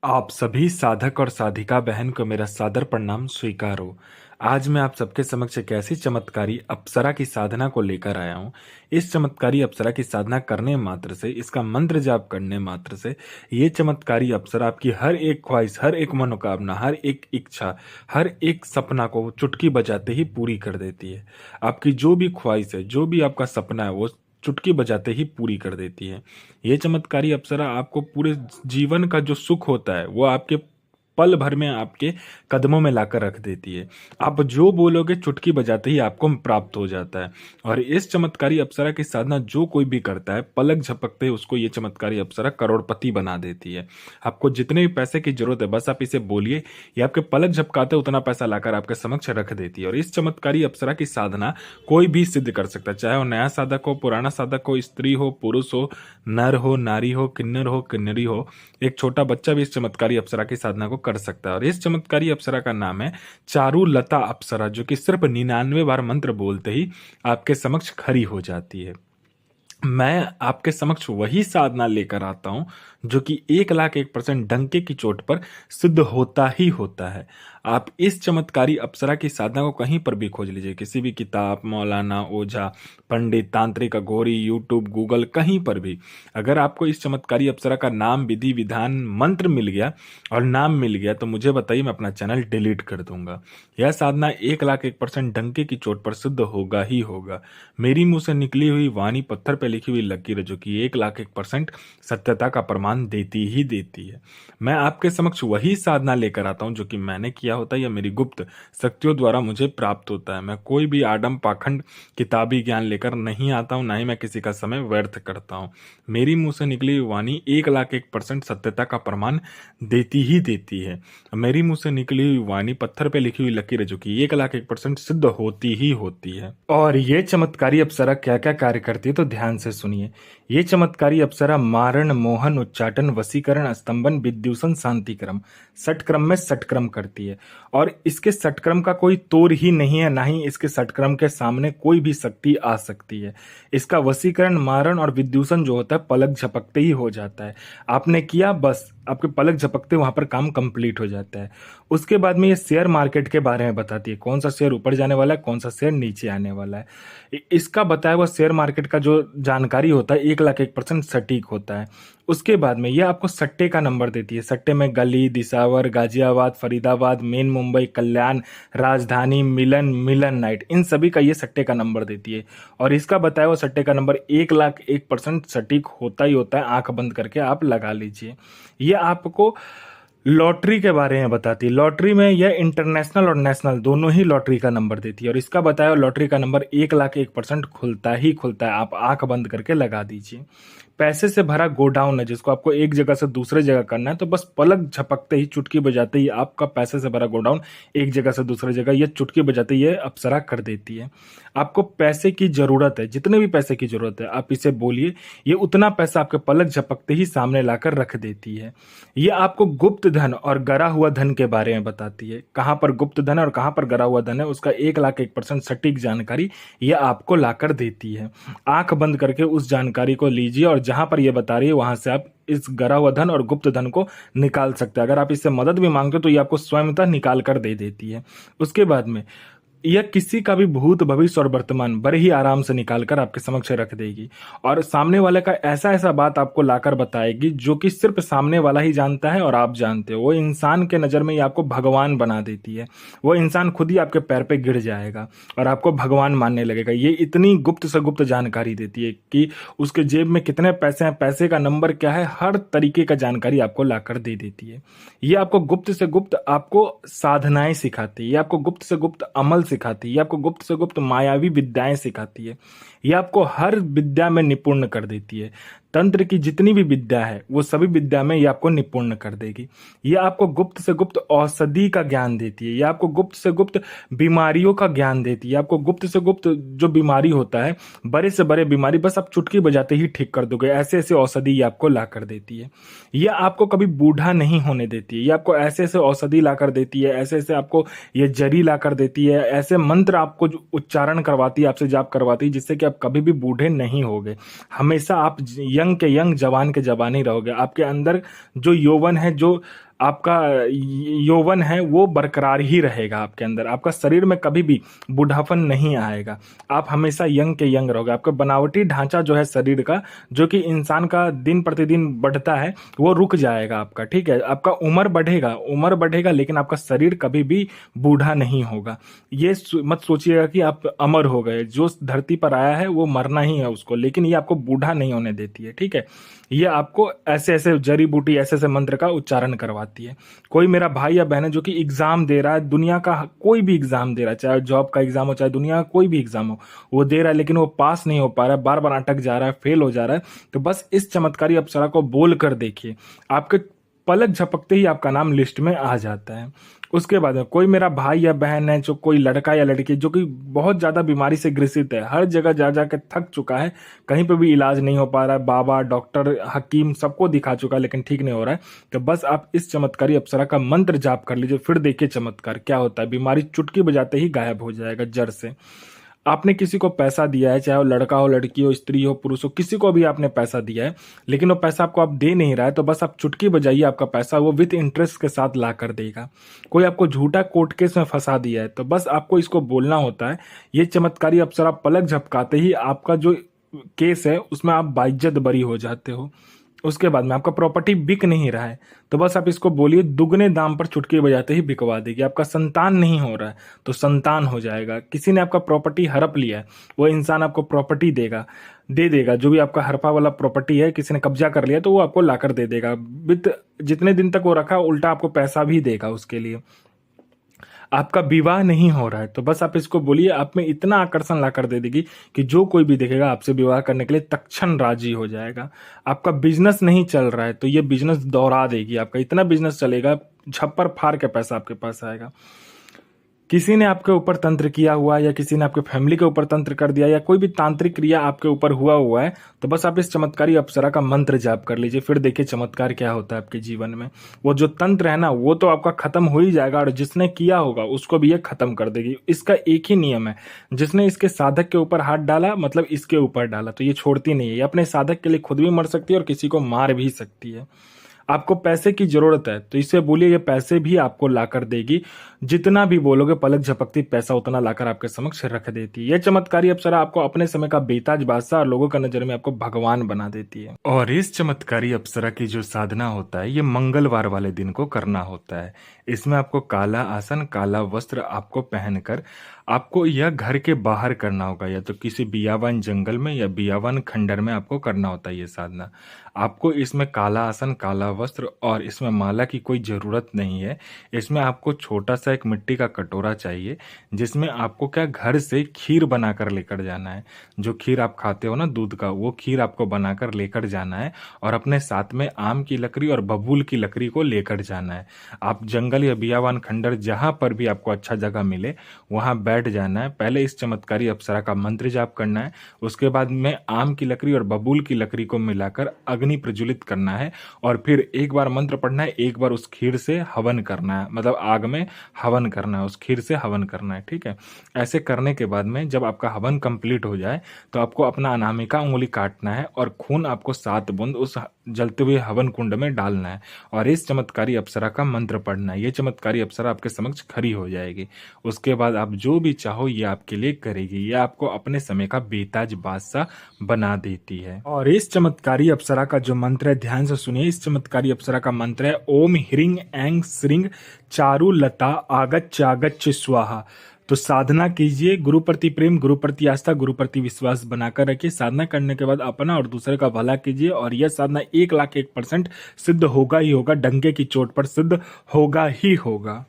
आप सभी साधक और साधिका बहन को मेरा सादर प्रणाम स्वीकार हो। आज मैं आप सबके समक्ष एक ऐसी चमत्कारी अप्सरा की साधना को लेकर आया हूँ। इस चमत्कारी अप्सरा की साधना करने मात्र से, इसका मंत्र जाप करने मात्र से, ये चमत्कारी अप्सरा आपकी हर एक ख्वाहिश, हर एक मनोकामना, हर एक इच्छा, हर एक सपना को चुटकी बजाते ही पूरी कर देती है। आपकी जो भी ख्वाहिश है, जो भी आपका सपना है, वो चुटकी बजाते ही पूरी कर देती है। ये चमत्कारी अप्सरा आपको पूरे जीवन का जो सुख होता है वो आपके पल भर में आपके कदमों में लाकर रख देती है। आप जो बोलोगे चुटकी बजाते ही आपको प्राप्त हो जाता है। और इस चमत्कारी अप्सरा की साधना जो कोई भी करता है, पलक झपकते ही उसको ये चमत्कारी अप्सरा करोड़पति बना देती है। आपको जितने भी पैसे की जरूरत है बस आप इसे बोलिए, ये आपके पलक झपकाते उतना पैसा लाकर आपके समक्ष रख देती है। और इस चमत्कारी अप्सरा की साधना कोई भी सिद्ध कर सकता है, चाहे वो नया साधक हो, पुराना साधक हो, स्त्री हो, पुरुष हो, नर हो, नारी हो, किन्नरी हो, एक छोटा बच्चा भी इस चमत्कारी अप्सरा की साधना को कर सकता है। और इस चमत्कारी अप्सरा का नाम है चारुलता अप्सरा, जो कि सिर्फ 99 बार मंत्र बोलते ही आपके समक्ष खड़ी हो जाती है। मैं आपके समक्ष वही साधना लेकर आता हूं जो कि 1,01,000% डंके की चोट पर सिद्ध होता ही होता है। आप इस चमत्कारी अप्सरा की साधना को कहीं पर भी खोज लीजिए, किसी भी किताब, मौलाना, ओझा, पंडित, तांत्रिक, अघोरी, यूट्यूब, गूगल, कहीं पर भी अगर आपको इस चमत्कारी अप्सरा का नाम, विधि विधान, मंत्र मिल गया और नाम मिल गया तो मुझे बताइए, मैं अपना चैनल डिलीट कर दूंगा। यह साधना 1,01,000% डंके की चोट पर सिद्ध होगा ही होगा। मेरी मुंह से निकली हुई वाणी पत्थर पे लिखी हुई लकीर, जो कि 1,01,000% सत्यता का प्रमाण देती ही देती है। मैं आपके समक्ष वही साधना लेकर आता हूं जो कि मैंने किया होता है या मेरी गुप्त शक्तियों द्वारा मुझे प्राप्त होता है। मैं कोई भी आडम पाखंड किताबी ज्ञान लेकर नहीं आता हूं, ना ही मैं किसी का समय व्यर्थ करता हूं। मेरी मुंह से निकली हुई वाणी 1,01,000% सत्यता का प्रमाण देती ही देती है। मेरी मुंह से निकली हुई वाणी पत्थर पे लिखी हुई लकीर है, जो कि 1,01,000% सिद्ध होती ही होती है। और ये चमत्कारी अप्सरा क्या क्या कार्य करती है तो ध्यान से सुनिए। ये चमत्कारी अप्सरा मारण, मोहन, उच्चाटन, वशीकरण, स्तंभन, विद्यूषण, शांतिक्रम, षटक्रम में षटक्रम करती है। और इसके षटक्रम का कोई तोड़ ही नहीं है, ना ही इसके षटक्रम के सामने कोई भी शक्ति आ सकती है। इसका वशीकरण, मारण और विद्यूषण जो होता है पलक झपकते ही हो जाता है। आपने किया, बस आपके पलक झपकते वहां पर काम कंप्लीट हो जाता है। उसके बाद में ये शेयर मार्केट के बारे में बताती है, कौन सा शेयर ऊपर जाने वाला है, कौन सा शेयर नीचे आने वाला है। इसका बताया हुआ शेयर मार्केट का जो जानकारी होता है 1,01,000% सटीक होता है। उसके बाद में यह आपको सट्टे का नंबर देती है। सट्टे में गली, दिसावर, गाजियाबाद, फरीदाबाद, मेन मुंबई, कल्याण, राजधानी, मिलन, मिलन नाइट, इन सभी का ये सट्टे का नंबर देती है। और इसका बताया हुआ सट्टे का नंबर 1,01,000% सटीक होता ही होता है। आंख बंद करके आप लगा लीजिए। ये आपको लॉटरी के बारे में बताती है। लॉटरी में यह इंटरनेशनल और नेशनल दोनों ही लॉटरी का नंबर देती है। और इसका बताया लॉटरी का नंबर 1,01,000% खुलता ही खुलता है। आप आंख बंद करके लगा दीजिए। पैसे से भरा गोडाउन है, जिसको आपको एक जगह से दूसरे जगह करना है, तो बस पलक झपकते ही, चुटकी बजाते ही आपका पैसे से भरा गोडाउन एक जगह से दूसरी जगह ये चुटकी बजाते ही ये अप्सरा कर देती है। आपको पैसे की जरूरत है, जितने भी पैसे की जरूरत है आप इसे बोलिए, ये उतना पैसा आपके पलक झपकते ही सामने लाकर रख देती है। ये आपको गुप्त धन और गरा हुआ धन के बारे में बताती है। कहां पर गुप्त धन है और कहां पर गरा हुआ धन है, उसका 1,01,000% सटीक जानकारी ये आपको लाकर देती है। आंख बंद करके उस जानकारी को लीजिए और जहां पर ये बता रही है वहां से आप इस गरा हुआ धन और गुप्त धन को निकाल सकते हैं। अगर आप इससे मदद भी मांगते हो तो ये आपको स्वयंतः निकाल कर दे देती है। उसके बाद में यह किसी का भी भूत, भविष्य और वर्तमान बड़े ही आराम से निकाल कर आपके समक्ष रख देगी। और सामने वाले का ऐसा ऐसा बात आपको लाकर बताएगी जो कि सिर्फ सामने वाला ही जानता है और आप जानते हो। वो इंसान के नज़र में ये आपको भगवान बना देती है। वो इंसान खुद ही आपके पैर पे गिर जाएगा और आपको भगवान मानने लगेगा। ये इतनी गुप्त से गुप्त जानकारी देती है कि उसके जेब में कितने पैसे हैं, पैसे का नंबर क्या है, हर तरीके का जानकारी आपको लाकर दे देती है। ये आपको गुप्त से गुप्त आपको साधनाएं सिखाती है। ये आपको गुप्त से गुप्त अमल सिखाती है। ये आपको गुप्त से गुप्त मायावी विद्याएं सिखाती है। ये आपको हर विद्या में निपुण कर देती है। तंत्र की जितनी भी विद्या है वो सभी विद्या में ये आपको निपुण कर देगी। ये आपको गुप्त से गुप्त औषधि का ज्ञान देती है। ये आपको गुप्त से गुप्त बीमारियों का ज्ञान देती है। आपको गुप्त से गुप्त जो बीमारी होता है, बड़े से बड़े बीमारी बस आप चुटकी बजाते ही ठीक कर दोगे, ऐसे ऐसे औषधि ये आपको ला कर देती है। ये आपको कभी बूढ़ा नहीं होने देती है। ये आपको ऐसे ऐसे औषधि ला कर देती है, ऐसे ऐसे आपको ये जरी ला कर देती है, ऐसे मंत्र आपको जो उच्चारण करवाती है, आपसे जाप करवाती है, जिससे कि आप कभी भी बूढ़े नहीं होगे। हमेशा आप यंग के यंग, जवान के जवान ही रहोगे। आपके अंदर जो यौवन है, जो आपका यौवन है वो बरकरार ही रहेगा आपके अंदर, आपका शरीर में कभी भी बुढ़ापन नहीं आएगा, आप हमेशा यंग के यंग रहोगे। आपका बनावटी ढांचा जो है शरीर का, जो कि इंसान का दिन प्रतिदिन बढ़ता है, वो रुक जाएगा आपका, ठीक है। आपका उम्र बढ़ेगा लेकिन आपका शरीर कभी भी बूढ़ा नहीं होगा। ये मत सोचिएगा कि आप अमर हो गए, जो धरती पर आया है वो मरना ही है उसको, लेकिन ये आपको बूढ़ा नहीं होने देती है, ठीक है। ये आपको ऐसे ऐसे जड़ी बूटी ऐसे ऐसे मंत्र का उच्चारण करवाती है। कोई मेरा भाई या बहन है जो कि एग्जाम दे रहा है, दुनिया का कोई भी एग्जाम दे रहा है, चाहे जॉब का एग्जाम हो चाहे दुनिया का कोई भी एग्जाम हो, वो दे रहा है लेकिन वो पास नहीं हो पा रहा है, बार बार अटक जा रहा है, फेल हो जा रहा है, तो बस इस चमत्कारी अप्सरा को बोल कर देखिए, आपके पलक झपकते ही आपका नाम लिस्ट में आ जाता है। उसके बाद में कोई मेरा भाई या बहन है, जो कोई लड़का या लड़की जो कि बहुत ज्यादा बीमारी से ग्रसित है, हर जगह जा जा के थक चुका है, कहीं पे भी इलाज नहीं हो पा रहा है, बाबा डॉक्टर हकीम सबको दिखा चुका है लेकिन ठीक नहीं हो रहा है, तो बस आप इस चमत्कारी अप्सरा का मंत्र जाप कर लीजिए, फिर देखिए चमत्कार क्या होता है। बीमारी चुटकी बजाते ही गायब हो जाएगा जड़ से। आपने किसी को पैसा दिया है, चाहे वो लड़का हो लड़की हो स्त्री हो पुरुष हो, किसी को भी आपने पैसा दिया है लेकिन वो पैसा आपको आप दे नहीं रहा है, तो बस आप चुटकी बजाइए, आपका पैसा वो विद इंटरेस्ट के साथ ला कर देगा। कोई आपको झूठा कोर्ट केस में फंसा दिया है, तो बस आपको इसको बोलना होता है, ये चमत्कारी अप्सरा पलक झपकाते ही आपका जो केस है उसमें आप बाइज्जत बरी हो जाते हो। उसके बाद में आपका प्रॉपर्टी बिक नहीं रहा है, तो बस आप इसको बोलिए, दुगने दाम पर चुटकी बजाते ही बिकवा देगी। आपका संतान नहीं हो रहा है तो संतान हो जाएगा। किसी ने आपका प्रॉपर्टी हड़प लिया है, वो इंसान आपको प्रॉपर्टी दे देगा, जो भी आपका हड़पा वाला प्रॉपर्टी है किसी ने कब्जा कर लिया तो वो आपको लाकर दे देगा, विद जितने दिन तक वो रखा उल्टा आपको पैसा भी देगा उसके लिए। आपका विवाह नहीं हो रहा है, तो बस आप इसको बोलिए, आप में इतना आकर्षण ला कर दे देगी कि जो कोई भी देखेगा आपसे विवाह करने के लिए तत्क्षण राजी हो जाएगा। आपका बिजनेस नहीं चल रहा है, तो ये बिजनेस दौड़ा देगी, आपका इतना बिजनेस चलेगा, छप्पर फाड़ के पैसा आपके पास आएगा। किसी ने आपके ऊपर तंत्र किया हुआ या किसी ने आपके फैमिली के ऊपर तंत्र कर दिया या कोई भी तांत्रिक क्रिया आपके ऊपर हुआ है, तो बस आप इस चमत्कारी अप्सरा का मंत्र जाप कर लीजिए, फिर देखिए चमत्कार क्या होता है आपके जीवन में। वो जो तंत्र है ना वो तो आपका खत्म हो ही जाएगा, और जिसने किया होगा उसको भी ये खत्म कर देगी। इसका एक ही नियम है, जिसने इसके साधक के ऊपर हाथ डाला मतलब इसके ऊपर डाला, तो ये छोड़ती नहीं है, ये अपने साधक के लिए खुद भी मर सकती है और किसी को मार भी सकती है। आपको पैसे की जरूरत है तो इसे बोलिए, ये पैसे भी आपको लाकर देगी, जितना भी बोलोगे पलक झपकती पैसा उतना लाकर आपके समक्ष रख देती है। यह चमत्कारी अप्सरा आपको अपने समय का बेताज बादशाह और लोगों का नजर में आपको भगवान बना देती है। और इस चमत्कारी अप्सरा की जो साधना होता है ये मंगलवार वाले दिन को करना होता है। इसमें आपको काला आसन काला वस्त्र आपको पहनकर आपको यह घर के बाहर करना होगा, या तो किसी बियावान जंगल में या बियावान खंडर में आपको करना होता है ये साधना। आपको इसमें काला आसन काला वस्त्र और इसमें माला की कोई ज़रूरत नहीं है। इसमें आपको छोटा सा एक मिट्टी का कटोरा चाहिए, जिसमें आपको क्या घर से खीर बनाकर लेकर जाना है। जो खीर आप खाते हो ना दूध का, वो खीर आपको बनाकर लेकर जाना है और अपने साथ में आम की लकड़ी और बबूल की लकड़ी को लेकर जाना है। आप जंगल या बियावान खंडर जहाँ पर भी आपको अच्छा जगह मिले वहाँ बैठ जाना है। पहले इस चमत्कारी अप्सरा का मंत्र जाप करना है, उसके बाद में आम की लकड़ी और बबूल की लकड़ी को मिलाकर अग्नि प्रज्वलित करना है और फिर एक बार मंत्र पढ़ना है, एक बार उस खीर से हवन करना है, मतलब आग में हवन करना है, उस खीर से हवन करना है, ठीक है। ऐसे करने के बाद में जब आपका हवन कंप्लीट हो जाए तो आपको अपना अनामिका उंगली काटना है और खून आपको 7 बूंद उस जलते हुए हवन कुंड में डालना है और इस चमत्कारी अप्सरा का मंत्र पढ़ना है। ये चमत्कारी अप्सरा आपके समक्ष खड़ी हो जाएगी। उसके बाद आप जो भी चाहो ये आपके लिए करेगी। ये आपको अपने समय का बेताज बादशाह बना देती है। और इस चमत्कारी अप्सरा का जो मंत्र है ध्यान से सुनिए। इस चमत्कारी अप्सरा का मंत्र है ओम ह्रीं ऐं श्रीं चारु लता आगच्छ आगच्छ स्वाहा। तो साधना कीजिए, गुरु प्रति प्रेम, गुरु प्रति आस्था, गुरु प्रति विश्वास बनाकर रखिए। साधना करने के बाद अपना और दूसरे का भला कीजिए और यह साधना 1,01% सिद्ध होगा ही होगा, डंके की चोट पर सिद्ध होगा ही होगा।